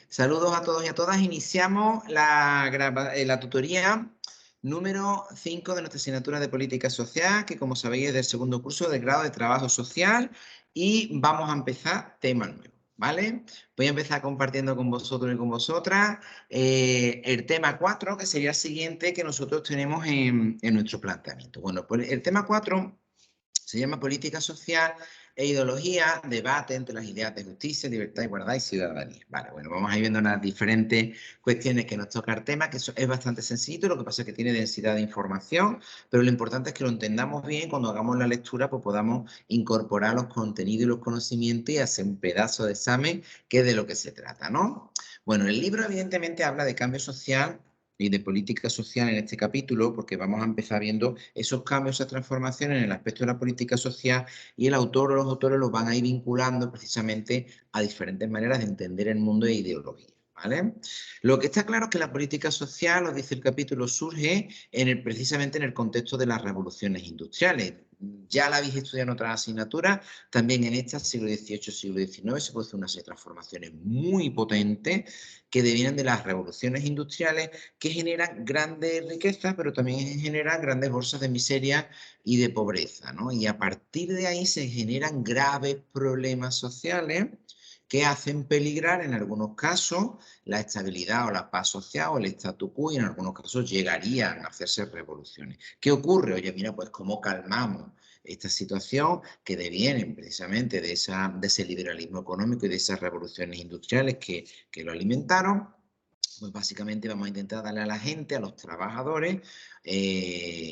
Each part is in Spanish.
Saludos a todos y a todas. Iniciamos la tutoría número 5 de nuestra asignatura de Política Social, que como sabéis es del segundo curso del grado de Trabajo Social, y vamos a empezar tema nuevo, ¿vale? Voy a empezar compartiendo con vosotros y con vosotras el tema 4, que sería el siguiente que nosotros tenemos en nuestro planteamiento. Bueno, pues el tema 4 se llama Política Social e Ideología, debate entre las ideas de justicia, libertad, igualdad y ciudadanía. Vale, bueno, vamos a ir viendo las diferentes cuestiones que nos toca el tema, que eso es bastante sencillito, lo que pasa es que tiene densidad de información, pero lo importante es que lo entendamos bien, cuando hagamos la lectura, pues podamos incorporar los contenidos y los conocimientos y hacer un pedazo de examen, que es de lo que se trata, ¿no? Bueno, el libro evidentemente habla de cambio social y de política social en este capítulo, porque vamos a empezar viendo esos cambios, esas transformaciones en el aspecto de la política social, y el autor o los autores los van a ir vinculando precisamente a diferentes maneras de entender el mundo e ideología, ¿vale? Lo que está claro es que la política social, os dice el capítulo, surge precisamente en el contexto de las revoluciones industriales. Ya la habéis estudiado en otras asignaturas, también en esta, siglo XVIII, siglo XIX, se produce una serie de transformaciones muy potentes que devienen de las revoluciones industriales, que generan grandes riquezas, pero también generan grandes bolsas de miseria y de pobreza, ¿no? Y a partir de ahí se generan graves problemas sociales que hacen peligrar en algunos casos la estabilidad o la paz social o el statu quo, y en algunos casos llegarían a hacerse revoluciones. ¿Qué ocurre? Oye, mira, pues cómo calmamos esta situación que devienen precisamente de ese liberalismo económico y de esas revoluciones industriales que lo alimentaron. Pues básicamente vamos a intentar darle a la gente, a los trabajadores,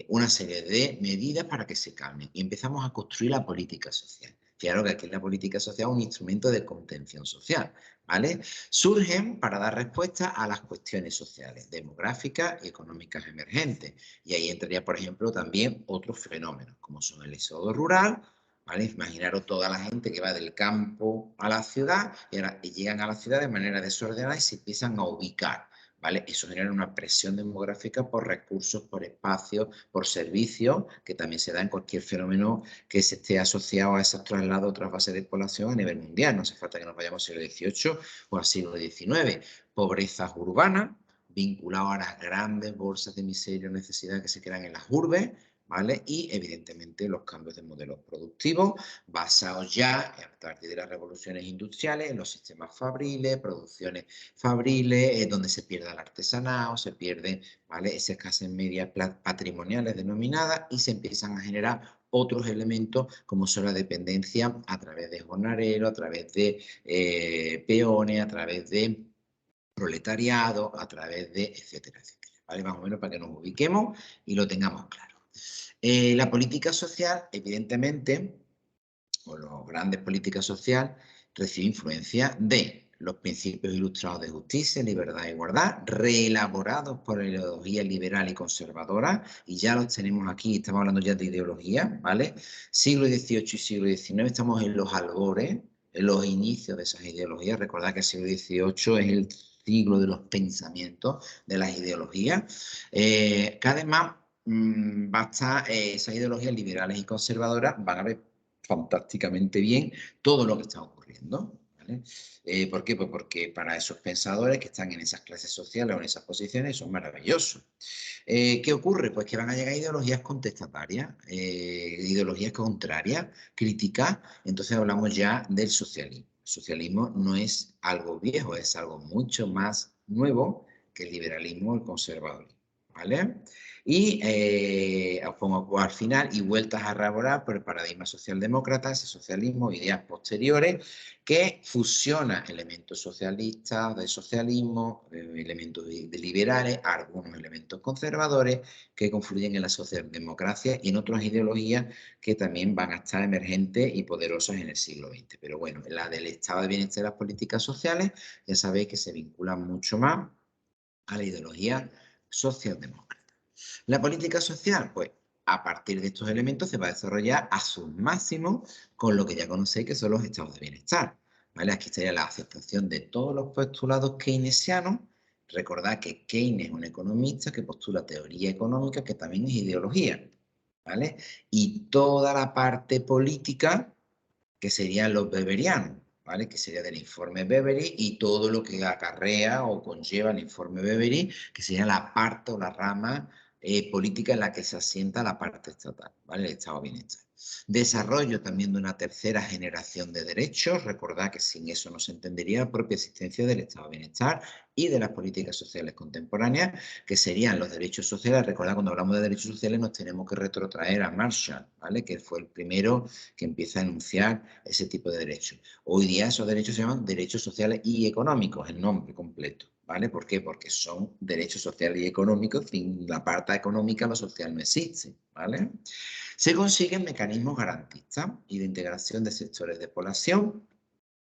una serie de medidas para que se calmen. Y empezamos a construir la política social. Fijaros que aquí la política social es un instrumento de contención social, ¿vale? Surgen para dar respuesta a las cuestiones sociales, demográficas y económicas emergentes. Y ahí entraría, por ejemplo, también otros fenómenos, como son el éxodo rural, ¿vale? Imaginaros toda la gente que va del campo a la ciudad y llegan a la ciudad de manera desordenada y se empiezan a ubicar, ¿vale? Eso genera una presión demográfica por recursos, por espacios, por servicios, que también se da en cualquier fenómeno que se esté asociado a esos traslados a otras bases de población a nivel mundial. No hace falta que nos vayamos al siglo XVIII o al siglo XIX. Pobrezas urbanas, vinculado a las grandes bolsas de miseria o necesidad que se crean en las urbes, ¿vale? Y evidentemente los cambios de modelos productivos basados ya a partir de las revoluciones industriales en los sistemas fabriles, producciones fabriles, donde se pierde el artesanado, se pierden, ¿vale?, esas clases medias patrimoniales denominadas, y se empiezan a generar otros elementos como son la dependencia a través de jornaleros, a través de peones, a través de proletariado, a través de etcétera, etcétera, ¿vale? Más o menos para que nos ubiquemos y lo tengamos claro. La política social, evidentemente, o las grandes políticas sociales, recibe influencia de los principios ilustrados de justicia, libertad e igualdad, reelaborados por la ideología liberal y conservadora, y ya los tenemos aquí, estamos hablando ya de ideología, ¿vale? Siglo XVIII y siglo XIX, estamos en los albores, en los inicios de esas ideologías. Recordad que el siglo XVIII es el siglo de los pensamientos, de las ideologías, que además va a estar, esas ideologías liberales y conservadoras van a ver fantásticamente bien todo lo que está ocurriendo, ¿vale? ¿Por qué? Pues porque para esos pensadores que están en esas clases sociales o en esas posiciones son maravillosos. ¿Qué ocurre? Pues que van a llegar ideologías contestatarias, ideologías contrarias, críticas. Entonces hablamos ya del socialismo. El socialismo no es algo viejo, es algo mucho más nuevo que el liberalismo o el conservadurismo, ¿vale? Y os pongo al final, y vueltas a elaborar por el paradigma socialdemócrata, ese socialismo, ideas posteriores, que fusiona elementos socialistas, de socialismo, elementos de liberales, algunos elementos conservadores, que confluyen en la socialdemocracia y en otras ideologías que también van a estar emergentes y poderosas en el siglo XX. Pero bueno, la del estado de bienestar y las políticas sociales, ya sabéis que se vinculan mucho más a la ideología socialdemócrata. La política social, pues a partir de estos elementos se va a desarrollar a sus máximos con lo que ya conocéis que son los estados de bienestar, ¿vale? Aquí estaría la aceptación de todos los postulados keynesianos. Recordad que Keynes es un economista que postula teoría económica, que también es ideología, ¿vale? Y toda la parte política, que serían los weberianos, ¿vale? Que sería del informe Beveridge y todo lo que acarrea o conlleva el informe Beveridge, que sería la parte o la rama política en la que se asienta la parte estatal, ¿vale? El estado de bienestar. Desarrollo también de una tercera generación de derechos. Recordad que sin eso no se entendería la propia existencia del estado de bienestar y de las políticas sociales contemporáneas, que serían los derechos sociales. Recordad, cuando hablamos de derechos sociales nos tenemos que retrotraer a Marshall, ¿vale? Que fue el primero que empieza a enunciar ese tipo de derechos. Hoy día esos derechos se llaman derechos sociales y económicos, el nombre completo, ¿vale? ¿Por qué? Porque son derechos sociales y económicos. Sin la parte económica, lo social no existe, ¿vale? Se consiguen mecanismos garantistas y de integración de sectores de población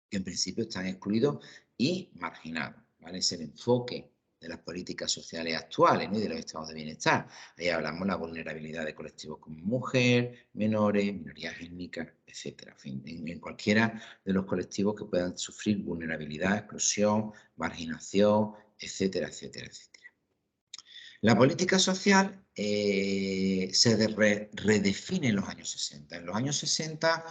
que en principio están excluidos y marginados, ¿vale? Es el enfoque de las políticas sociales actuales, ¿no? Y de los estados de bienestar. Ahí hablamos de la vulnerabilidad de colectivos como mujer, menores, minorías étnicas, etcétera. En fin, en cualquiera de los colectivos que puedan sufrir vulnerabilidad, exclusión, marginación, etcétera, etcétera, etcétera. La política social se redefine en los años 60. En los años 60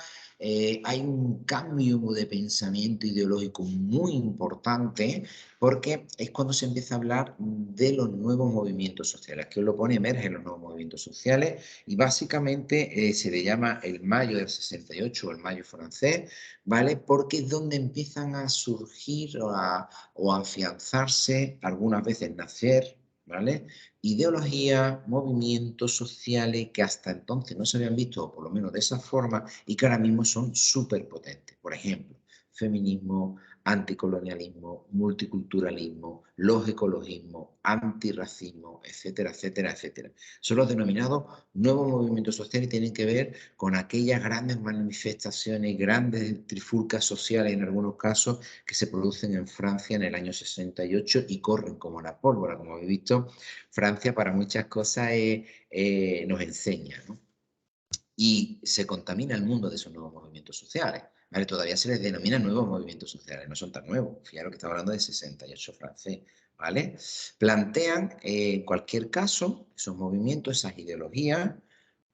hay un cambio de pensamiento ideológico muy importante porque es cuando se empieza a hablar de los nuevos movimientos sociales. Que os lo pone, emergen los nuevos movimientos sociales y básicamente se le llama el mayo del 68 o el mayo francés, ¿vale? Porque es donde empiezan a surgir o a afianzarse, algunas veces nacer, ¿vale? Ideologías, movimientos sociales que hasta entonces no se habían visto, o por lo menos de esa forma, y que ahora mismo son súper potentes. Por ejemplo, feminismo, anticolonialismo, multiculturalismo, los ecologismos, antirracismo, etcétera, etcétera, etcétera. Son los denominados nuevos movimientos sociales y tienen que ver con aquellas grandes manifestaciones, grandes trifulcas sociales en algunos casos que se producen en Francia en el año 68 y corren como la pólvora, como habéis visto. Francia para muchas cosas nos enseña, ¿no? Y se contamina el mundo de esos nuevos movimientos sociales, ¿vale? Todavía se les denomina nuevos movimientos sociales, no son tan nuevos. Fijaros que estamos hablando de 68 francés, ¿vale? Plantean, en cualquier caso, esos movimientos, esas ideologías,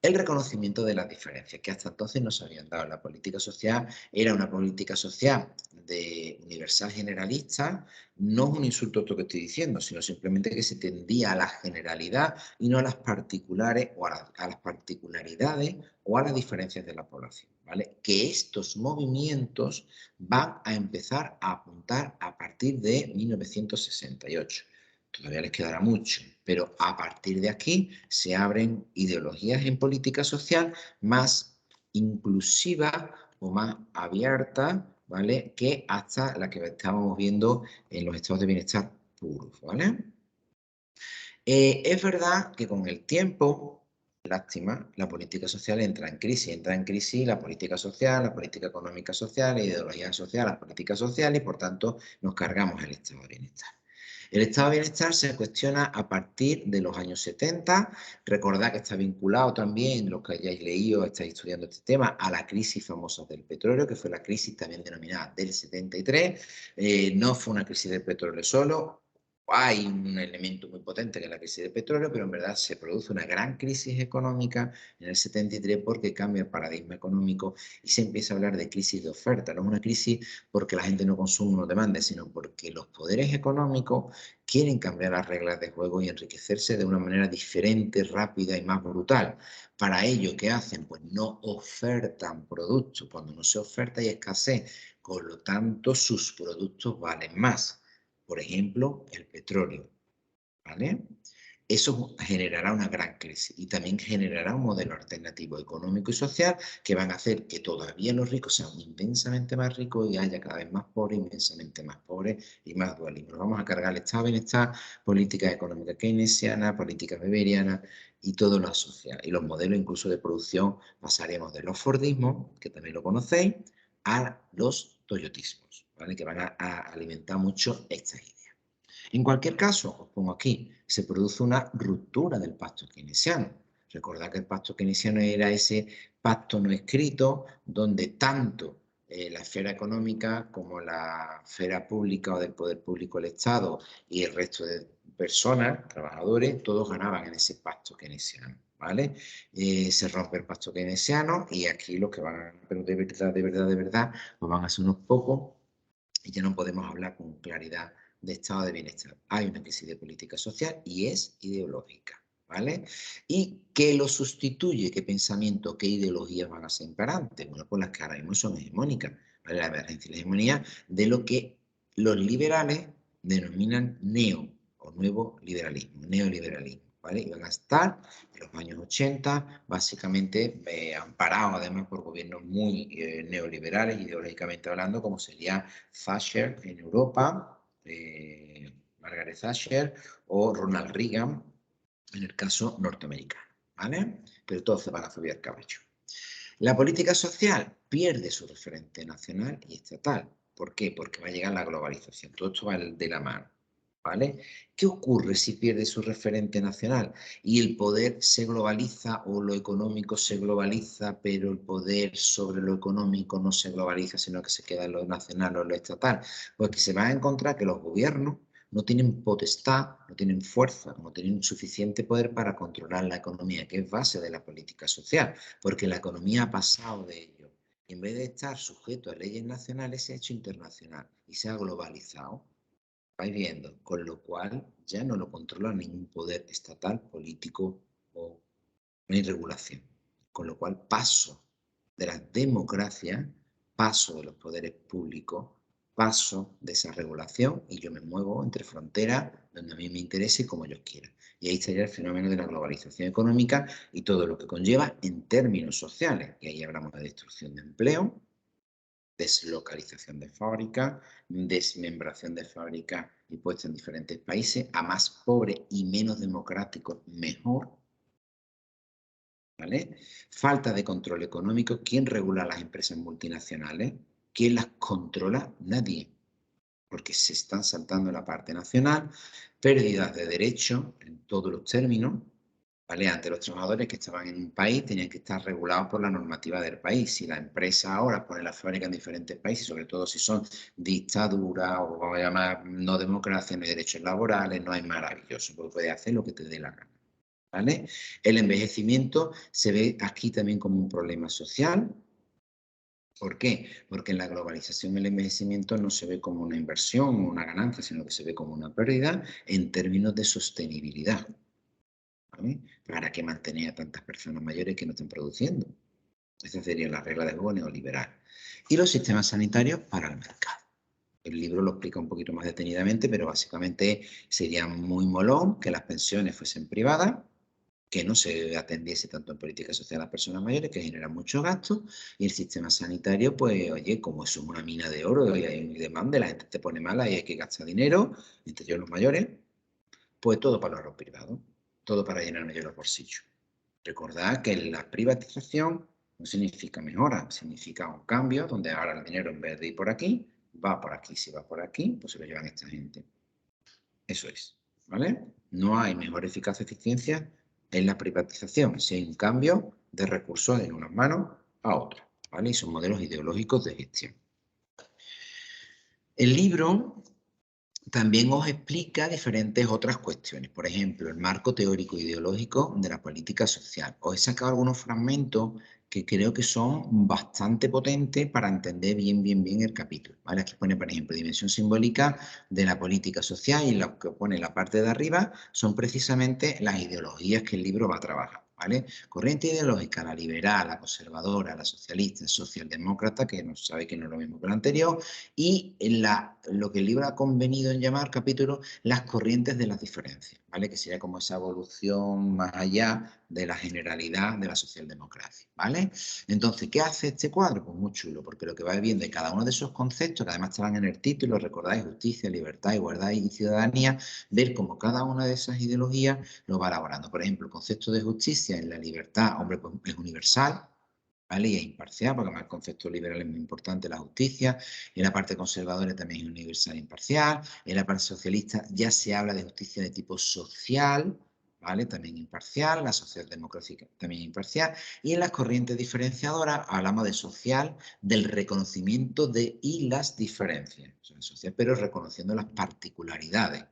el reconocimiento de las diferencias que hasta entonces no se habían dado. La política social era una política social de universal generalista. No es un insulto esto que estoy diciendo, sino simplemente que se tendía a la generalidad y no a las particulares o a las particularidades o a las diferencias de la población, ¿vale? Que estos movimientos van a empezar a apuntar a partir de 1968. Todavía les quedará mucho, pero a partir de aquí se abren ideologías en política social más inclusivas o más abiertas, ¿vale? Que hasta la que estábamos viendo en los estados de bienestar puros, ¿vale? Es verdad que con el tiempo, lástima, la política social entra en crisis la política social, la política económica social, la ideología social, la política social y por tanto nos cargamos el estado de bienestar. El estado de bienestar se cuestiona a partir de los años 70. Recordad que está vinculado también, los que hayáis leído, estáis estudiando este tema, a la crisis famosa del petróleo, que fue la crisis también denominada del 73. No fue una crisis del petróleo solo. Hay un elemento muy potente que es la crisis del petróleo, pero en verdad se produce una gran crisis económica en el 73 porque cambia el paradigma económico y se empieza a hablar de crisis de oferta. No es una crisis porque la gente no consume o no demande, sino porque los poderes económicos quieren cambiar las reglas de juego y enriquecerse de una manera diferente, rápida y más brutal. Para ello, ¿qué hacen? Pues no ofertan productos. Cuando no se oferta hay escasez, por lo tanto sus productos valen más. Por ejemplo, el petróleo, ¿vale? Eso generará una gran crisis y también generará un modelo alternativo económico y social que van a hacer que todavía los ricos sean inmensamente más ricos y haya cada vez más pobres, inmensamente más pobres y más dualismo. Nos vamos a cargar el estado de bienestar, políticas económicas keynesianas, políticas weberianas y todo lo asociado. Y los modelos incluso de producción pasaremos de los fordismos, que también lo conocéis, a los toyotismos, ¿vale? Que van a alimentar mucho estas ideas. En cualquier caso, os pongo aquí, se produce una ruptura del pacto keynesiano. Recordad que el pacto keynesiano era ese pacto no escrito donde tanto la esfera económica como la esfera pública o del poder público, el Estado y el resto de personas, trabajadores, todos ganaban en ese pacto keynesiano. ¿vale? Se rompe el pacto keynesiano y aquí los que van a ganar, pero de verdad, pues van a ser unos pocos y ya no podemos hablar con claridad de estado de bienestar. Hay una crisis de política social y es ideológica, ¿vale? ¿Y qué lo sustituye? ¿Qué pensamiento, qué ideologías van a ser imperantes? Bueno, pues las que ahora mismo son hegemónicas, ¿vale? La emergencia y la hegemonía de lo que los liberales denominan neo o nuevo liberalismo, neoliberalismo, ¿vale? Y van a estar en los años 80, básicamente amparados además por gobiernos muy neoliberales, ideológicamente hablando, como sería Thatcher en Europa, Margaret Thatcher o Ronald Reagan en el caso norteamericano, ¿vale? Pero todo se va a la subir al caballo. La política social pierde su referente nacional y estatal. ¿Por qué? Porque va a llegar la globalización. Todo esto va de la mano, ¿vale? ¿Qué ocurre si pierde su referente nacional y el poder se globaliza o lo económico se globaliza, pero el poder sobre lo económico no se globaliza, sino que se queda en lo nacional o en lo estatal? Pues que se va a encontrar que los gobiernos no tienen potestad, no tienen fuerza, no tienen suficiente poder para controlar la economía, que es base de la política social, porque la economía ha pasado de ello. Y en vez de estar sujeto a leyes nacionales, se ha hecho internacional y se ha globalizado. Vais viendo, con lo cual ya no lo controla ningún poder estatal, político o ni regulación. Con lo cual paso de la democracia, paso de los poderes públicos, paso de esa regulación y yo me muevo entre fronteras donde a mí me interese y como yo quiera. Y ahí estaría el fenómeno de la globalización económica y todo lo que conlleva en términos sociales. Y ahí hablamos de destrucción de empleo, deslocalización de fábricas, desmembración de fábricas y puesta en diferentes países, a más pobre y menos democrático, mejor, ¿vale? Falta de control económico. ¿Quién regula las empresas multinacionales? ¿Quién las controla? Nadie, porque se están saltando la parte nacional, pérdidas de derechos en todos los términos, ¿vale? Antes los trabajadores que estaban en un país tenían que estar regulados por la normativa del país. Si la empresa ahora pone la fábrica en diferentes países, sobre todo si son dictaduras o vamos a llamar no democracia, no hay derechos laborales, no hay maravilloso, porque puedes hacer lo que te dé la gana, ¿vale? El envejecimiento se ve aquí también como un problema social. ¿Por qué? Porque en la globalización el envejecimiento no se ve como una inversión o una ganancia, sino que se ve como una pérdida en términos de sostenibilidad, ¿vale? ¿Para qué mantener a tantas personas mayores que no están produciendo? Esa sería la regla del juego neoliberal. Y los sistemas sanitarios para el mercado. El libro lo explica un poquito más detenidamente, pero básicamente sería muy molón que las pensiones fuesen privadas, que no se atendiese tanto en política social a las personas mayores, que genera muchos gastos, y el sistema sanitario, pues, oye, como eso es una mina de oro y hay demanda, la gente te pone mala y hay que gastar dinero, entre ellos los mayores, pues todo para los privados, todo para llenarme yo los bolsillos. Recordad que la privatización no significa mejora, significa un cambio donde ahora el dinero en vez de ir por aquí, va por aquí. Si va por aquí, pues se lo llevan esta gente. Eso es, ¿vale? No hay mejor eficacia y eficiencia en la privatización, si hay un cambio de recursos de unas manos a otras, ¿vale? Y son modelos ideológicos de gestión. El libro también os explica diferentes otras cuestiones, por ejemplo, el marco teórico ideológico de la política social. Os he sacado algunos fragmentos que creo que son bastante potentes para entender bien el capítulo, ¿vale? Aquí pone, por ejemplo, dimensión simbólica de la política social y lo que pone en la parte de arriba son precisamente las ideologías que el libro va a trabajar, ¿vale? Corriente ideológica, la liberal, la conservadora, la socialista, socialdemócrata, que no sabe que no es lo mismo que la anterior, y lo que el libro ha convenido en llamar capítulo las corrientes de las diferencias, ¿vale? Que sería como esa evolución más allá de la generalidad de la socialdemocracia, ¿vale? Entonces, ¿qué hace este cuadro? Pues muy chulo, porque lo que va viendo de cada uno de esos conceptos, que además estaban en el título, recordáis, justicia, libertad, igualdad y ciudadanía, ver cómo cada una de esas ideologías lo va elaborando. Por ejemplo, el concepto de justicia en la libertad, hombre, pues es universal, ¿vale? Y es imparcial, porque además el concepto liberal es muy importante, la justicia. En la parte conservadora también es universal e imparcial. En la parte socialista ya se habla de justicia de tipo social, ¿vale? También imparcial. La socialdemocracia también imparcial. Y en las corrientes diferenciadoras hablamos de social, del reconocimiento de y las diferencias. O sea, social, pero reconociendo las particularidades.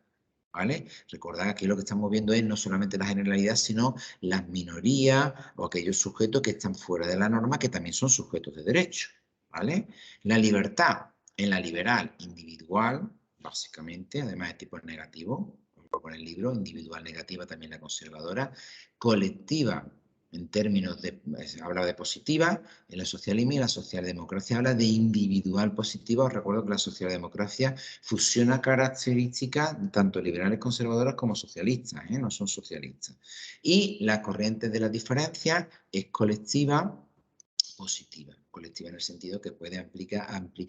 ¿vale? Recordad que aquí lo que estamos viendo es no solamente la generalidad, sino las minorías o aquellos sujetos que están fuera de la norma que también son sujetos de derecho, ¿vale? La libertad en la liberal individual, básicamente, además de tipo negativo, con el libro, individual negativa también la conservadora, colectiva en términos de, habla de positiva, en la socialismo y la socialdemocracia habla de individual positiva. Os recuerdo que la socialdemocracia fusiona características tanto liberales conservadoras como socialistas, no son socialistas. Y la corriente de la diferencia es colectiva positiva. Colectiva en el sentido que puede aplicar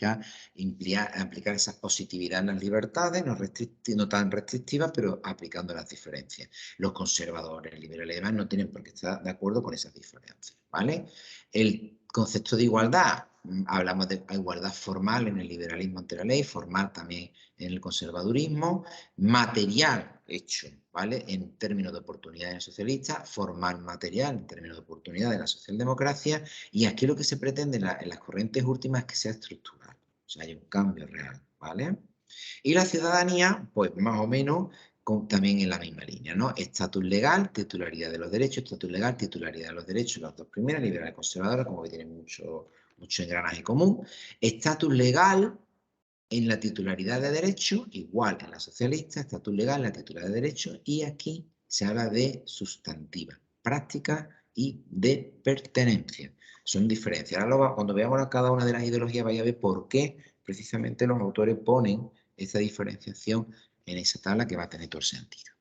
esa positividad en las libertades, no tan restrictivas, pero aplicando las diferencias. Los conservadores, liberales y demás no tienen por qué estar de acuerdo con esas diferencias, ¿vale? El concepto de igualdad, hablamos de igualdad formal en el liberalismo ante la ley, formal también en el conservadurismo, material hecho, ¿vale? En términos de oportunidades socialistas, formal material en términos de oportunidades de la socialdemocracia, y aquí lo que se pretende en las corrientes últimas es que sea estructural, o sea, hay un cambio real, ¿vale? Y la ciudadanía, pues más o menos también en la misma línea, ¿no? Estatus legal, titularidad de los derechos, estatus legal, titularidad de los derechos, las dos primeras, liberal y conservadora, como que tienen mucho engranaje común. Estatus legal en la titularidad de derecho, igual en la socialista, estatus legal en la titularidad de derecho, y aquí se habla de sustantiva, práctica y de pertenencia. Son diferencias. Ahora cuando veamos cada una de las ideologías vais a ver por qué precisamente los autores ponen esa diferenciación en esa tabla que va a tener todo el sentido.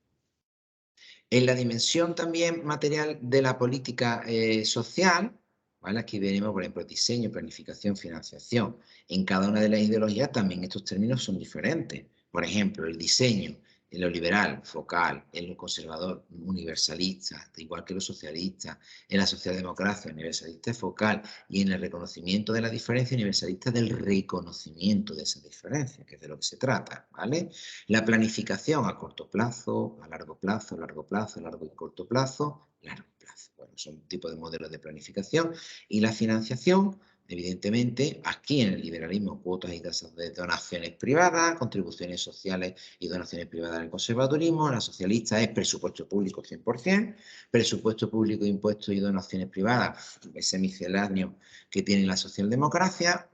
En la dimensión también material de la política social, ¿vale? Aquí veremos, por ejemplo, diseño, planificación, financiación. En cada una de las ideologías también estos términos son diferentes. Por ejemplo, el diseño, en lo liberal, focal, en lo conservador, universalista, igual que los socialistas, en la socialdemocracia, universalista, focal, y en el reconocimiento de la diferencia, universalista del reconocimiento de esa diferencia, que es de lo que se trata, ¿vale? La planificación a corto plazo, a largo plazo, largo plazo, largo y corto plazo, largo plazo. Bueno, son un tipo de modelos de planificación. Y la financiación, evidentemente, aquí en el liberalismo, cuotas y tasas de donaciones privadas, contribuciones sociales y donaciones privadas en el conservadurismo. En la socialista es presupuesto público 100%, presupuesto público, impuestos y donaciones privadas, ese misceláneo que tiene la socialdemocracia.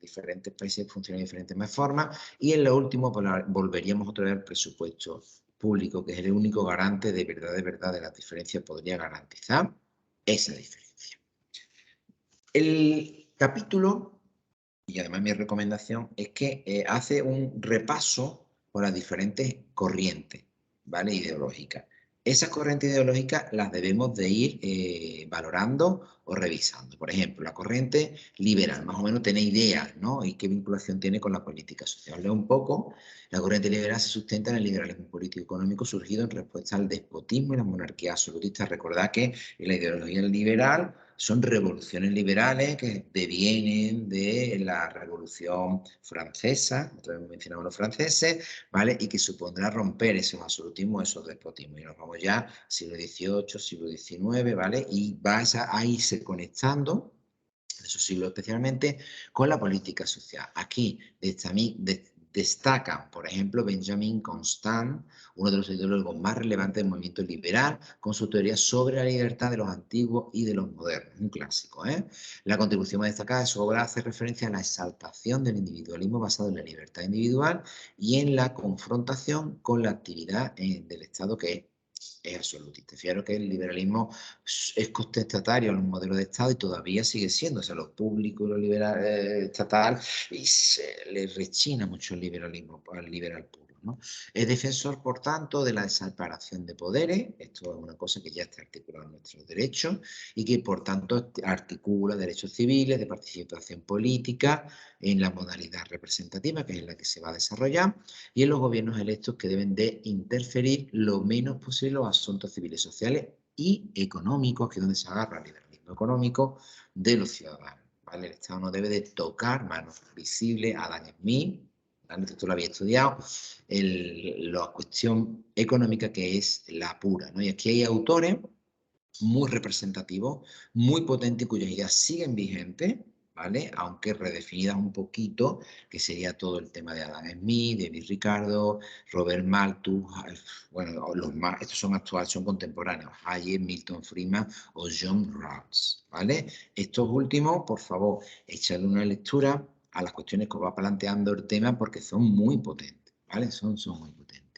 Diferentes países funcionan de diferentes formas. Y en lo último, pues, volveríamos otra vez al presupuesto público, que es el único garante de verdad, de las diferencias, podría garantizar esa diferencia. El capítulo, y además mi recomendación, es que hace un repaso por las diferentes corrientes, ¿vale? Ideológicas. Esas corrientes ideológicas las debemos de ir valorando o revisando. Por ejemplo, la corriente liberal, más o menos tenéis ideas, ¿no? Y qué vinculación tiene con la política social. Leo un poco. La corriente liberal se sustenta en el liberalismo político-económico surgido en respuesta al despotismo y la monarquía absolutista. Recordad que la ideología liberal son revoluciones liberales que devienen de la Revolución Francesa, otra vez mencionamos los franceses, ¿vale? Y que supondrá romper esos absolutismos, esos despotismos. Y nos vamos ya siglo XVIII, siglo XIX, ¿vale? Y vas a irse conectando, en esos siglos especialmente, con la política social. Aquí destacan, por ejemplo, Benjamin Constant, uno de los ideólogos más relevantes del movimiento liberal, con su teoría sobre la libertad de los antiguos y de los modernos, un clásico. La contribución más destacada de su obra hace referencia a la exaltación del individualismo basado en la libertad individual y en la confrontación con la actividad del Estado, que es absolutista. Fijaros que el liberalismo es contestatario a los modelos de Estado y todavía sigue siendo, o sea, lo público y lo liberal estatal, y se le rechina mucho el liberalismo al liberal puro, ¿no? Es defensor, por tanto, de la separación de poderes. Esto es una cosa que ya está articulada en nuestros derechos y que, por tanto, articula derechos civiles, de participación política en la modalidad representativa, que es en la que se va a desarrollar, y en los gobiernos electos, que deben de interferir lo menos posible en los asuntos civiles, sociales y económicos, que es donde se agarra el liberalismo económico de los ciudadanos, ¿vale? El Estado no debe de tocar manos visibles. Adam Smith, esto lo había estudiado, la cuestión económica, que es la pura, ¿no? Y aquí hay autores muy representativos, muy potentes, cuyas ideas siguen vigentes, ¿vale? Aunque redefinidas un poquito, que sería todo el tema de Adam Smith, David Ricardo, Robert Malthus, bueno, estos son actuales, son contemporáneos, Hayek, Milton Friedman o John Rawls, ¿vale? Estos últimos, por favor, echarle una lectura a las cuestiones que os va planteando el tema porque son muy potentes, ¿vale? Son muy potentes.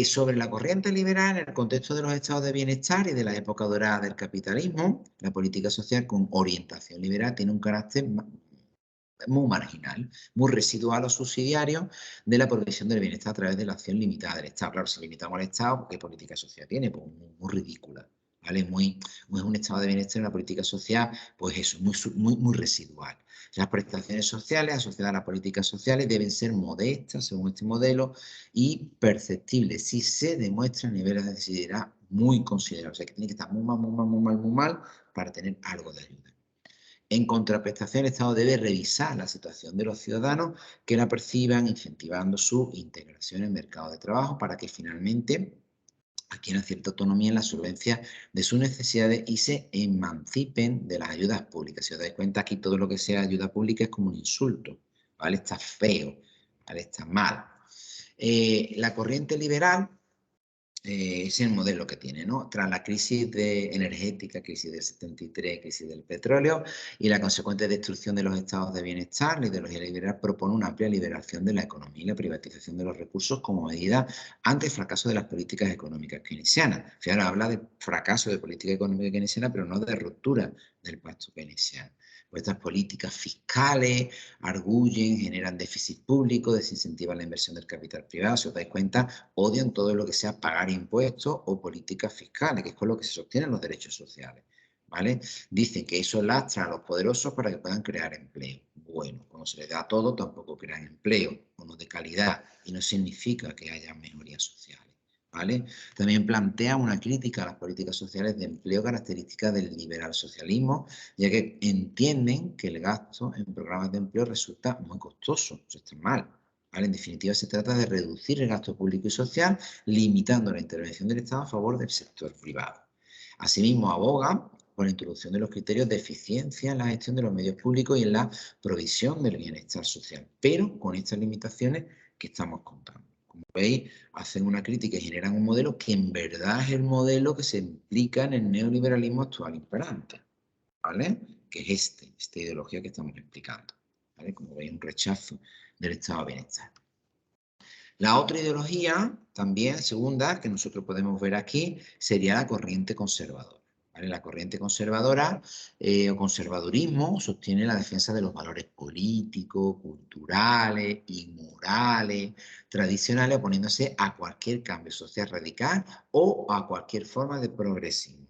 Sobre la corriente liberal, en el contexto de los estados de bienestar y de la época dorada del capitalismo, la política social con orientación liberal tiene un carácter muy marginal, muy residual o subsidiario de la provisión del bienestar a través de la acción limitada del Estado. Claro, si limitamos al Estado, ¿qué política social tiene? Pues muy ridícula, ¿vale? Es un estado de bienestar en la política social, pues eso, muy residual. Las prestaciones sociales asociadas a las políticas sociales deben ser modestas, según este modelo, y perceptibles si se demuestran niveles de necesidad muy considerables. O sea, que tiene que estar muy mal para tener algo de ayuda. En contraprestación, el Estado debe revisar la situación de los ciudadanos que la perciban, incentivando su integración en el mercado de trabajo para que finalmente adquieran cierta autonomía en la solvencia de sus necesidades y se emancipen de las ayudas públicas. Si os dais cuenta, aquí todo lo que sea ayuda pública es como un insulto, ¿vale? Está feo, ¿vale? Está mal. La corriente liberal es el modelo que tiene, ¿no? Tras la crisis energética, crisis del 73, crisis del petróleo y la consecuente destrucción de los estados de bienestar, la ideología liberal propone una amplia liberación de la economía y la privatización de los recursos como medida ante el fracaso de las políticas económicas keynesianas. Fíjate, habla de fracaso de política económica keynesiana, pero no de ruptura del pacto keynesiano. Pues estas políticas fiscales arguyen, generan déficit público, desincentivan la inversión del capital privado. Si os dais cuenta, odian todo lo que sea pagar impuestos o políticas fiscales, que es con lo que se sostienen los derechos sociales, ¿vale? Dicen que eso lastra a los poderosos para que puedan crear empleo. Bueno, cuando se les da todo, tampoco crean empleo, uno de calidad, y no significa que haya mejorías sociales, ¿vale? También plantea una crítica a las políticas sociales de empleo características del liberal socialismo, ya que entienden que el gasto en programas de empleo resulta muy costoso, eso está mal. ¿Vale? En definitiva, se trata de reducir el gasto público y social, limitando la intervención del Estado a favor del sector privado. Asimismo, aboga por la introducción de los criterios de eficiencia en la gestión de los medios públicos y en la provisión del bienestar social, pero con estas limitaciones que estamos contando. Como veis, hacen una crítica y generan un modelo que en verdad es el modelo que se implica en el neoliberalismo actual imperante, ¿vale? Que es esta ideología que estamos explicando, ¿vale? Como veis, un rechazo del estado de bienestar. La otra ideología, también segunda, que nosotros podemos ver aquí, sería la corriente conservadora. ¿Vale? La corriente conservadora o conservadurismo sostiene la defensa de los valores políticos, culturales y morales tradicionales, oponiéndose a cualquier cambio social radical o a cualquier forma de progresismo.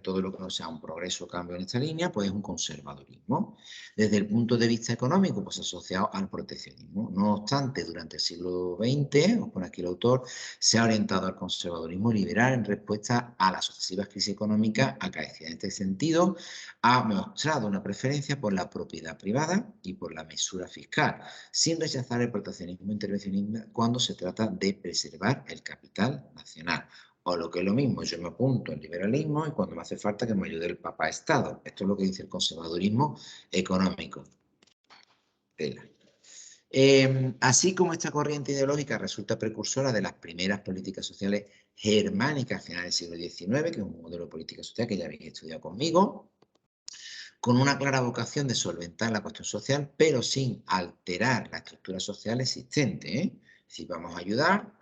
Todo lo que no sea un progreso o cambio en esta línea, pues es un conservadurismo. Desde el punto de vista económico, pues asociado al proteccionismo. No obstante, durante el siglo XX, os pone aquí el autor, se ha orientado al conservadurismo liberal en respuesta a las sucesivas crisis económicas acaecidas. En este sentido, ha mostrado una preferencia por la propiedad privada y por la mesura fiscal, sin rechazar el proteccionismo intervencionismo cuando se trata de preservar el capital nacional. O lo que es lo mismo, yo me apunto al liberalismo y cuando me hace falta que me ayude el papá Estado. Esto es lo que dice el conservadurismo económico. Así como esta corriente ideológica resulta precursora de las primeras políticas sociales germánicas a finales del siglo XIX, que es un modelo de política social que ya habéis estudiado conmigo, con una clara vocación de solventar la cuestión social, pero sin alterar la estructura social existente. Es decir, vamos a ayudar,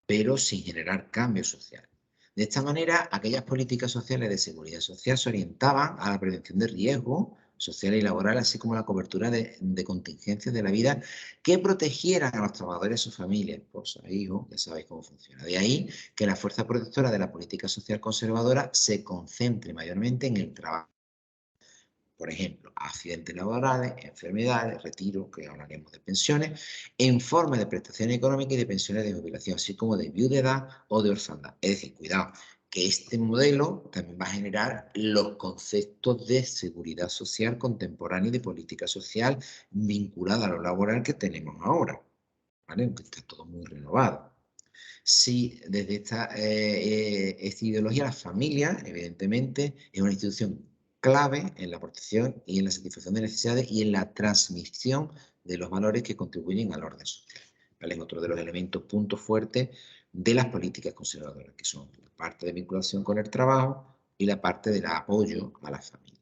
pero sin generar cambios sociales. De esta manera, aquellas políticas sociales de seguridad social se orientaban a la prevención de riesgos sociales y laborales, así como la cobertura de contingencias de la vida que protegieran a los trabajadores y a sus familias, esposas, hijos, ya sabéis cómo funciona. De ahí que la fuerza protectora de la política social conservadora se concentre mayormente en el trabajo. Por ejemplo, accidentes laborales, enfermedades, retiro, que hablaremos de pensiones, en forma de prestaciones económicas y de pensiones de jubilación, así como de viudedad o de orfandad. Es decir, cuidado, que este modelo también va a generar los conceptos de seguridad social contemporánea y de política social vinculada a lo laboral que tenemos ahora, ¿vale? Está todo muy renovado. Sí, desde esta ideología, la familia, evidentemente, es una institución clave en la protección y en la satisfacción de necesidades y en la transmisión de los valores que contribuyen al orden social. ¿Vale? Es otro de los elementos, puntos fuertes de las políticas conservadoras, que son la parte de vinculación con el trabajo y la parte del apoyo a la familia.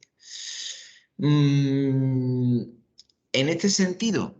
En este sentido,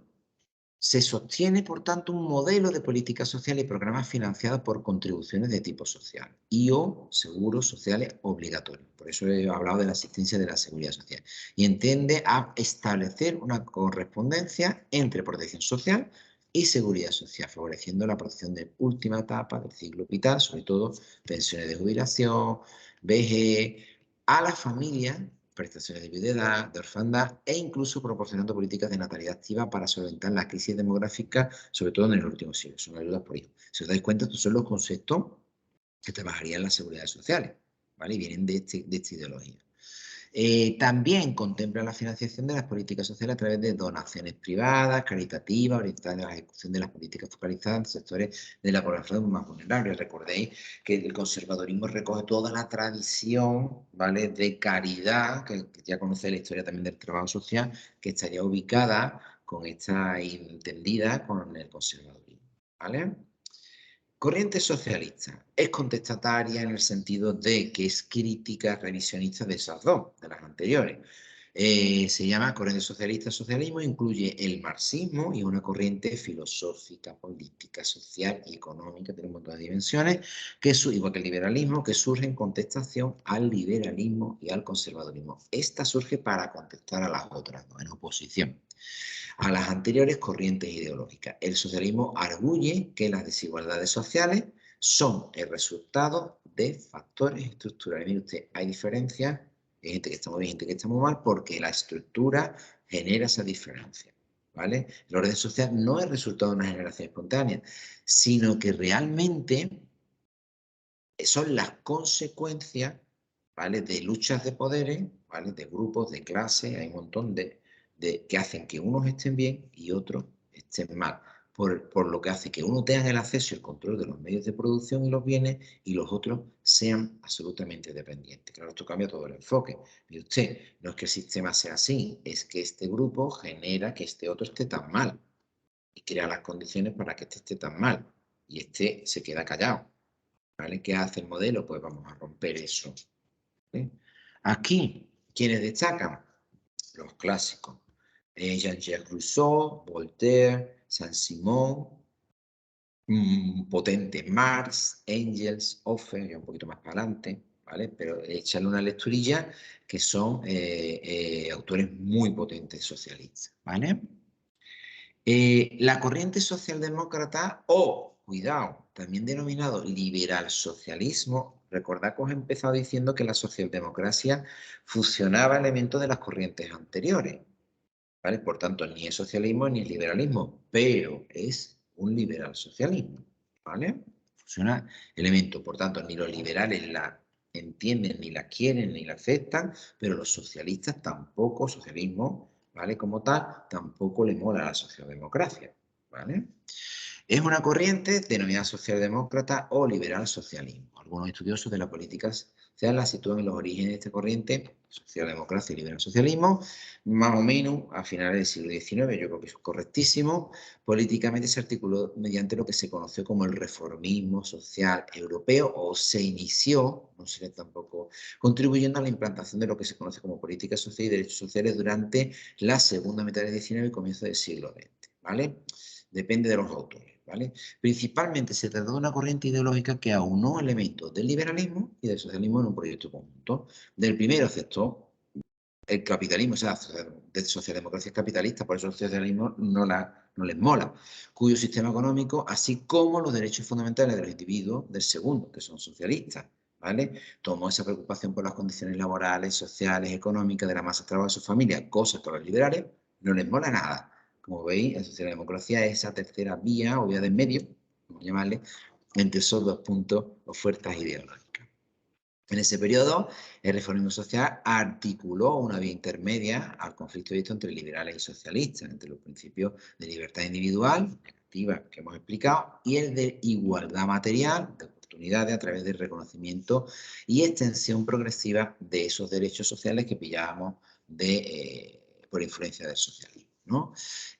se sostiene, por tanto, un modelo de política social y programas financiados por contribuciones de tipo social y o seguros sociales obligatorios. Por eso he hablado de la existencia de la seguridad social. Y entiende a establecer una correspondencia entre protección social y seguridad social, favoreciendo la protección de última etapa del ciclo vital, sobre todo pensiones de jubilación, vejez, a la familia, prestaciones de viudedad, de orfandad e incluso proporcionando políticas de natalidad activa para solventar la crisis demográfica, sobre todo en el último siglo. Son ayudas por hijo. Si os dais cuenta, estos son los conceptos que trabajarían las seguridades sociales, ¿vale? Y vienen de esta ideología. También contempla la financiación de las políticas sociales a través de donaciones privadas, caritativas, orientadas a la ejecución de las políticas focalizadas en sectores de la población más vulnerable. Recordéis que el conservadurismo recoge toda la tradición, ¿vale?, de caridad, que ya conocéis la historia también del trabajo social, que estaría ubicada con esta entendida con el conservadurismo, ¿vale? Corriente socialista es contestataria en el sentido de que es crítica revisionista de esas dos, de las anteriores. Se llama corriente socialista. Socialismo incluye el marxismo y una corriente filosófica, política, social y económica, tiene un montón de dimensiones, que igual que el liberalismo, que surge en contestación al liberalismo y al conservadurismo. Esta surge para contestar a las otras, ¿no?, en oposición a las anteriores corrientes ideológicas. El socialismo arguye que las desigualdades sociales son el resultado de factores estructurales. Mire usted, hay diferencias, hay gente que está muy bien, gente que está muy mal, porque la estructura genera esa diferencia, ¿vale? El orden social no es resultado de una generación espontánea, sino que realmente son las consecuencias, ¿vale?, de luchas de poderes, ¿vale?, de grupos, de clases, hay un montón de que hacen que unos estén bien y otros estén mal, por lo que hace que uno tenga el acceso y el control de los medios de producción y los bienes y los otros sean absolutamente dependientes. Claro, esto cambia todo el enfoque. Y usted, no es que el sistema sea así, es que este grupo genera que este otro esté tan mal y crea las condiciones para que este esté tan mal y este se queda callado. ¿Vale? ¿Qué hace el modelo? Pues vamos a romper eso. ¿Sí? Aquí, ¿quiénes destacan? Los clásicos. Jean-Jacques Rousseau, Voltaire, Saint-Simon, potente Marx, Engels, Hofer, ya un poquito más para adelante, ¿vale? Pero échale una lecturilla, que son autores muy potentes socialistas, ¿vale? La corriente socialdemócrata o, cuidado, también denominado liberal socialismo, recordad que os he empezado diciendo que la socialdemocracia fusionaba elementos de las corrientes anteriores, ¿vale? Por tanto, ni es socialismo ni es liberalismo, pero es un liberal socialismo, ¿vale? Fusiona elementos, por tanto, ni los liberales la entienden, ni la quieren, ni la aceptan, pero los socialistas tampoco, socialismo, ¿vale?, como tal, tampoco le mola a la socialdemocracia, ¿vale? Es una corriente denominada socialdemócrata o liberal socialismo. Algunos estudiosos de la política social la sitúan en los orígenes de esta corriente, socialdemocracia y liberal socialismo, más o menos a finales del siglo XIX, yo creo que es correctísimo. Políticamente se articuló mediante lo que se conoció como el reformismo social europeo, o se inició, no sé tampoco, contribuyendo a la implantación de lo que se conoce como política social y derechos sociales durante la segunda mitad del XIX y comienzo del siglo XX, ¿vale? Depende de los autores, ¿vale? Principalmente se trató de una corriente ideológica que aunó elementos del liberalismo y del socialismo en un proyecto conjunto. Del primero aceptó el capitalismo, o sea, de socialdemocracia capitalista, por eso el socialismo no les mola, cuyo sistema económico, así como los derechos fundamentales de los individuos del segundo, que son socialistas, ¿vale? Tomó esa preocupación por las condiciones laborales, sociales, económicas de la masa de trabajo de su familia, cosas que a los liberales no les mola nada. Como veis, la socialdemocracia es esa tercera vía o vía de medio, como llamarle, entre esos dos puntos o fuerzas ideológicas. En ese periodo, el reformismo social articuló una vía intermedia al conflicto directo entre liberales y socialistas, entre los principios de libertad individual, activa que hemos explicado, y el de igualdad material, de oportunidades a través del reconocimiento y extensión progresiva de esos derechos sociales que pillábamos por influencia del socialismo, ¿no?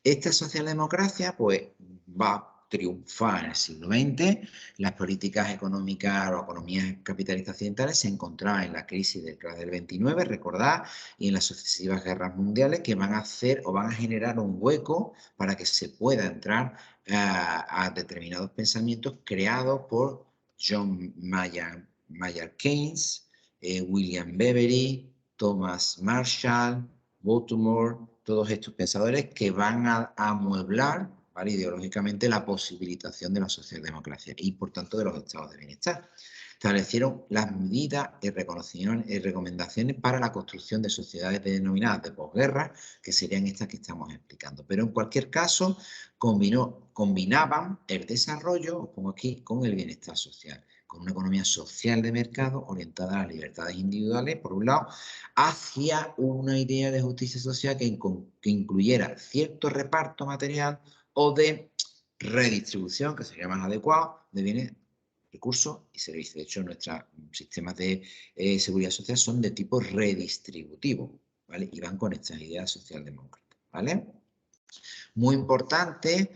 Esta socialdemocracia pues va a triunfar en el siglo XX. Las políticas económicas o economías capitalistas occidentales se encontraban en la crisis del crack del 29, recordad, y en las sucesivas guerras mundiales, que van a hacer o van a generar un hueco para que se pueda entrar a determinados pensamientos creados por John Maynard Keynes, William Bevery, Thomas Marshall, Baltimore, todos estos pensadores que van a amueblar, ¿vale?, ideológicamente la posibilitación de la socialdemocracia y, por tanto, de los estados de bienestar. Establecieron las medidas y recomendaciones para la construcción de sociedades denominadas de posguerra, que serían estas que estamos explicando. Pero, en cualquier caso, combinaban el desarrollo, os pongo aquí, con el bienestar social, con una economía social de mercado orientada a las libertades individuales, por un lado, hacia una idea de justicia social que incluyera cierto reparto material o de redistribución, que sería más adecuado, de bienes, recursos y servicios. De hecho, nuestros sistemas de seguridad social son de tipo redistributivo, ¿vale? Y van con estas ideas socialdemócratas, ¿vale? Muy importante,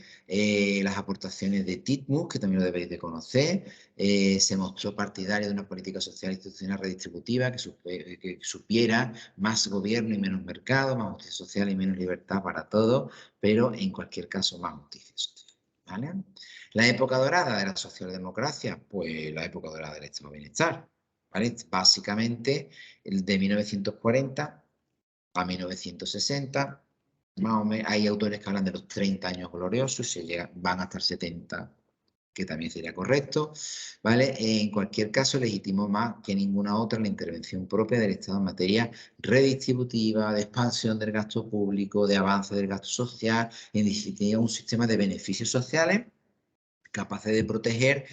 las aportaciones de Titmuss, que también lo debéis de conocer. Se mostró partidario de una política social institucional redistributiva que supiera más gobierno y menos mercado, más justicia social y menos libertad para todos, pero en cualquier caso más justicia social, ¿vale? La época dorada de la socialdemocracia, pues la época dorada del estado de bienestar, ¿vale? Básicamente de 1940 a 1960, más o menos. Hay autores que hablan de los 30 años gloriosos y van hasta el 70, que también sería correcto, ¿vale? En cualquier caso, legitimó más que ninguna otra la intervención propia del Estado en materia redistributiva, de expansión del gasto público, de avance del gasto social, en definitiva un sistema de beneficios sociales capaces de proteger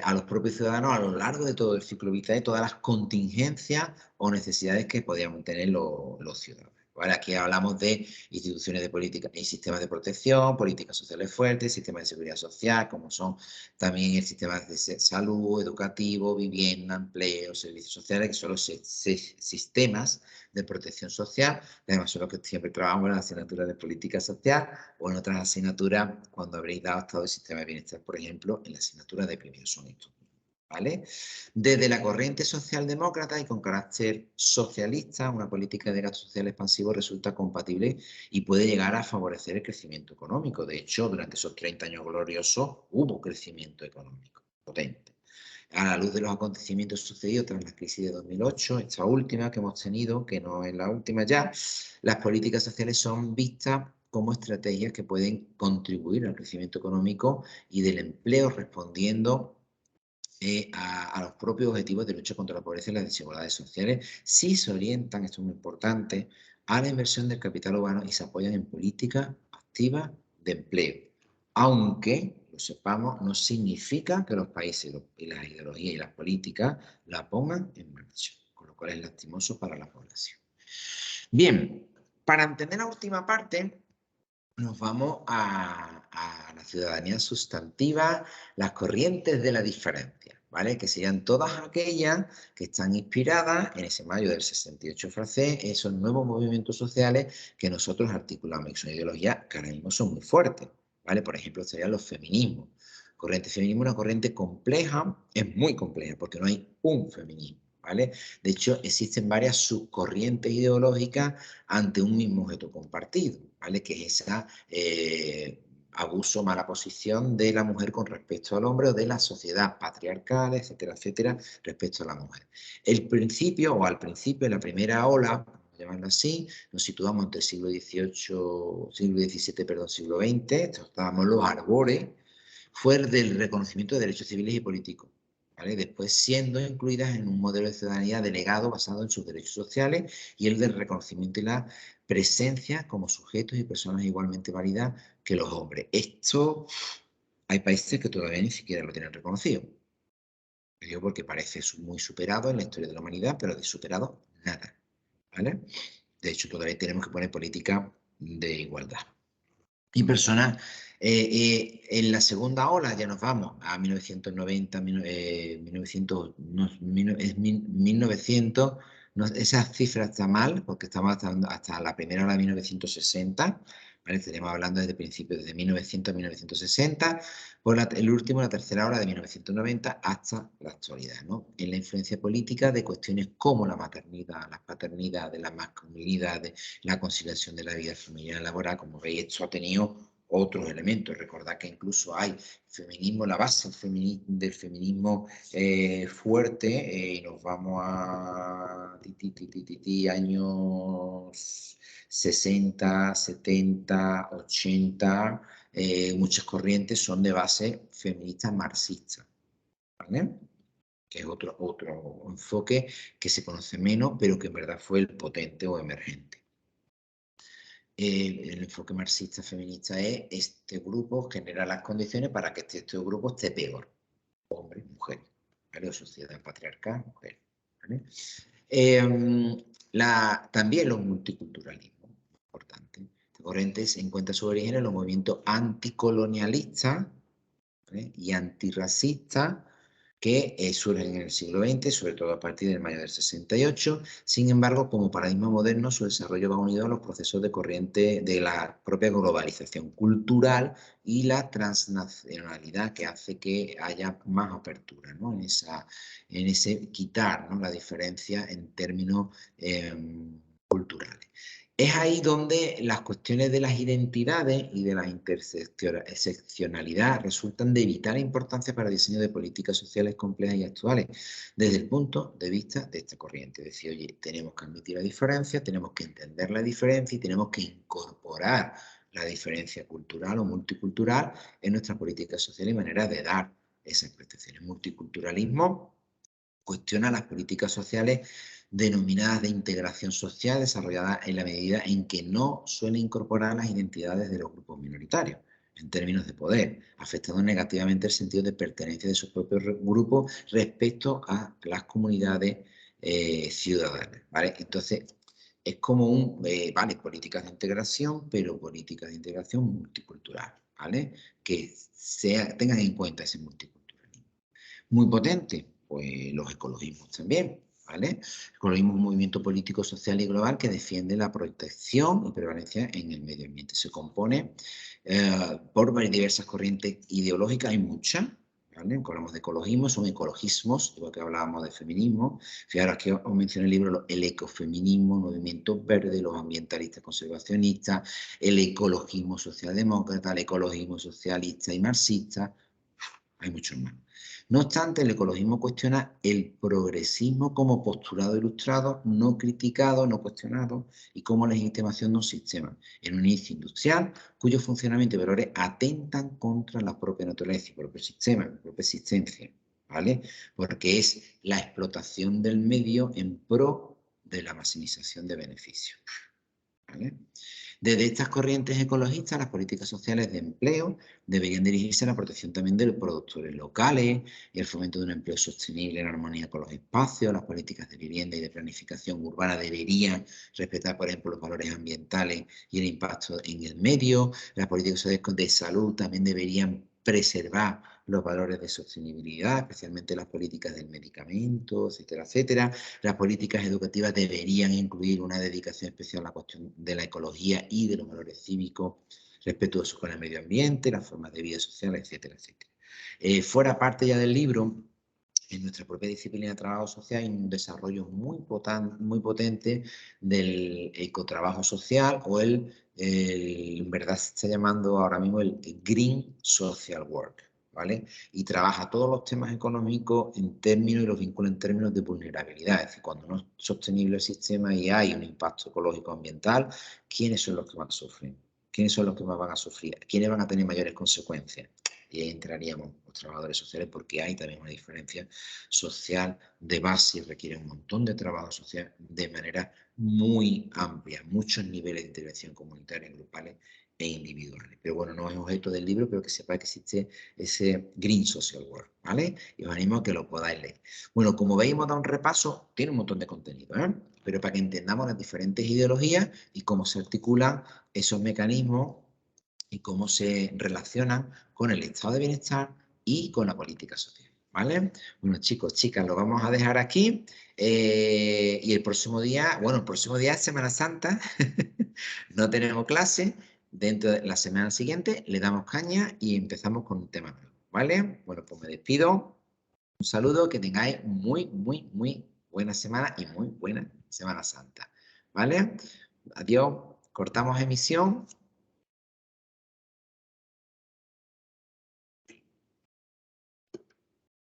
a los propios ciudadanos a lo largo de todo el ciclo vital y todas las contingencias o necesidades que podíamos tener los ciudadanos. ¿Vale? Aquí hablamos de instituciones de política y sistemas de protección, políticas sociales fuertes, sistemas de seguridad social, como son también el sistema de salud, educativo, vivienda, empleo, servicios sociales, que son los sistemas de protección social. Además, son los que siempre trabajamos en la asignatura de política social o en otras asignaturas cuando habréis dado estado del sistema de bienestar, por ejemplo, en la asignatura de primeros son estos, ¿vale? Desde la corriente socialdemócrata y con carácter socialista, una política de gasto social expansivo resulta compatible y puede llegar a favorecer el crecimiento económico. De hecho, durante esos 30 años gloriosos hubo crecimiento económico potente. A la luz de los acontecimientos sucedidos tras la crisis de 2008, esta última que hemos tenido, que no es la última ya, las políticas sociales son vistas como estrategias que pueden contribuir al crecimiento económico y del empleo, respondiendo a los propios objetivos de lucha contra la pobreza y las desigualdades sociales, si se orientan, esto es muy importante, a la inversión del capital humano y se apoyan en políticas activas de empleo. Aunque, lo sepamos, no significa que los países y las ideologías y las políticas la pongan en marcha, con lo cual es lastimoso para la población. Bien, para entender la última parte, nos vamos a la ciudadanía sustantiva, las corrientes de la diferencia, ¿vale? Que serían todas aquellas que están inspiradas en ese mayo del 68 francés, esos nuevos movimientos sociales que nosotros articulamos, y son ideologías que ahora mismo son muy fuertes, ¿vale? Por ejemplo, serían los feminismos. Corriente feminismo es una corriente compleja, es muy compleja, porque no hay un feminismo, ¿vale? De hecho, existen varias subcorrientes ideológicas ante un mismo objeto compartido, ¿vale? Que es ese abuso, mala posición de la mujer con respecto al hombre o de la sociedad patriarcal, etcétera, etcétera, respecto a la mujer. El principio, o al principio, la primera ola, llamarlo así, nos situamos entre el siglo XVII, perdón, siglo XX, estábamos los arbores, fue el del reconocimiento de derechos civiles y políticos, ¿vale? Después siendo incluidas en un modelo de ciudadanía delegado basado en sus derechos sociales y el del reconocimiento y la presencia como sujetos y personas igualmente válidas que los hombres. Esto hay países que todavía ni siquiera lo tienen reconocido. Lo digo porque parece muy superado en la historia de la humanidad, pero de superado nada, ¿vale? De hecho, todavía tenemos que poner política de igualdad. Y personas En la segunda ola ya nos vamos a 1990, 1900, esa cifra está mal porque estamos hasta la primera ola de 1960, ¿vale? Estaríamos hablando desde principios, desde 1900 a 1960, por el último, la tercera ola de 1990 hasta la actualidad, ¿no? En la influencia política de cuestiones como la maternidad, la paternidad, de la masculinidad, de la conciliación de la vida familiar y laboral. Como veis, esto ha tenido otros elementos. Recordad que incluso hay feminismo, la base del feminismo fuerte, y nos vamos a años 60, 70, 80, muchas corrientes son de base feminista marxista, ¿vale? Que es otro enfoque que se conoce menos, pero que en verdad fue el potente o emergente. El enfoque marxista feminista es este grupo genera las condiciones para que este grupo esté peor. Hombres, mujeres, ¿vale? O sociedad patriarcal, mujeres, ¿vale? También los multiculturalismos, importante. Esta corriente se encuentra su origen en los movimientos anticolonialistas, ¿vale? Y antirracistas que surgen en el siglo XX, sobre todo a partir del mayo del 68. Sin embargo, como paradigma moderno, su desarrollo va unido a los procesos de corriente de la propia globalización cultural y la transnacionalidad, que hace que haya más apertura, ¿no? en ese quitar, ¿no? La diferencia en términos culturales. Es ahí donde las cuestiones de las identidades y de la interseccionalidad resultan de vital importancia para el diseño de políticas sociales complejas y actuales, desde el punto de vista de esta corriente. Es decir, oye, tenemos que admitir la diferencia, tenemos que entender la diferencia y tenemos que incorporar la diferencia cultural o multicultural en nuestra política social y manera de dar esas prestaciones. Multiculturalismo cuestiona las políticas sociales denominadas de integración social desarrolladas en la medida en que no suele incorporar las identidades de los grupos minoritarios en términos de poder, afectando negativamente el sentido de pertenencia de sus propios grupos respecto a las comunidades ciudadanas, ¿vale? Entonces, es como vale, políticas de integración, pero políticas de integración multicultural, ¿vale? Que tengan en cuenta ese multiculturalismo. Muy potente, pues los ecologismos también, ¿vale? El ecologismo es un movimiento político, social y global que defiende la protección y prevalencia en el medio ambiente. Se compone por diversas corrientes ideológicas, hay muchas, ¿vale? Cuando hablamos de ecologismo, son ecologismos, igual que hablábamos de feminismo. Fijaros que os mencioné el libro el ecofeminismo, el movimiento verde, los ambientalistas conservacionistas, el ecologismo socialdemócrata, el ecologismo socialista y marxista. Hay muchos más. No obstante, el ecologismo cuestiona el progresismo como postulado ilustrado, no criticado, no cuestionado, y como legitimación de un sistema en un inicio industrial cuyo funcionamiento y valores atentan contra la propia naturaleza y propio sistema, la propia existencia, ¿vale? Porque es la explotación del medio en pro de la maximización de beneficios, ¿vale? Desde estas corrientes ecologistas, las políticas sociales de empleo deberían dirigirse a la protección también de los productores locales y el fomento de un empleo sostenible en armonía con los espacios. Las políticas de vivienda y de planificación urbana deberían respetar, por ejemplo, los valores ambientales y el impacto en el medio. Las políticas de salud también deberían preservar los valores de sostenibilidad, especialmente las políticas del medicamento, etcétera, etcétera. Las políticas educativas deberían incluir una dedicación especial a la cuestión de la ecología y de los valores cívicos respetuosos con el medio ambiente, las formas de vida social, etcétera, etcétera. Fuera parte ya del libro, en nuestra propia disciplina de trabajo social hay un desarrollo muy potente del ecotrabajo social o en verdad se está llamando ahora mismo el Green Social Work, ¿vale? Y trabaja todos los temas económicos en términos y los vincula en términos de vulnerabilidad. Es decir, cuando no es sostenible el sistema y hay un impacto ecológico ambiental, ¿quiénes son los que más sufren? ¿Quiénes son los que más van a sufrir? ¿Quiénes van a tener mayores consecuencias? Y ahí entraríamos los trabajadores sociales porque hay también una diferencia social de base y requiere un montón de trabajo social de manera muy amplia, muchos niveles de intervención comunitaria, grupales e individuales. Pero bueno, no es objeto del libro, pero que sepáis que existe ese Green Social Work, ¿vale? Y os animo a que lo podáis leer. Bueno, como veis, hemos dado un repaso, tiene un montón de contenido, ¿eh? Pero para que entendamos las diferentes ideologías y cómo se articulan esos mecanismos y cómo se relacionan con el estado de bienestar y con la política social, ¿vale? Bueno, chicos, chicas, lo vamos a dejar aquí. Y el próximo día, bueno, el próximo día es Semana Santa, no tenemos clase. Dentro de la semana siguiente le damos caña y empezamos con un tema nuevo, ¿vale? Bueno, pues me despido. Un saludo, que tengáis muy buena semana y muy buena Semana Santa, ¿vale? Adiós, cortamos emisión.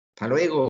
Hasta luego.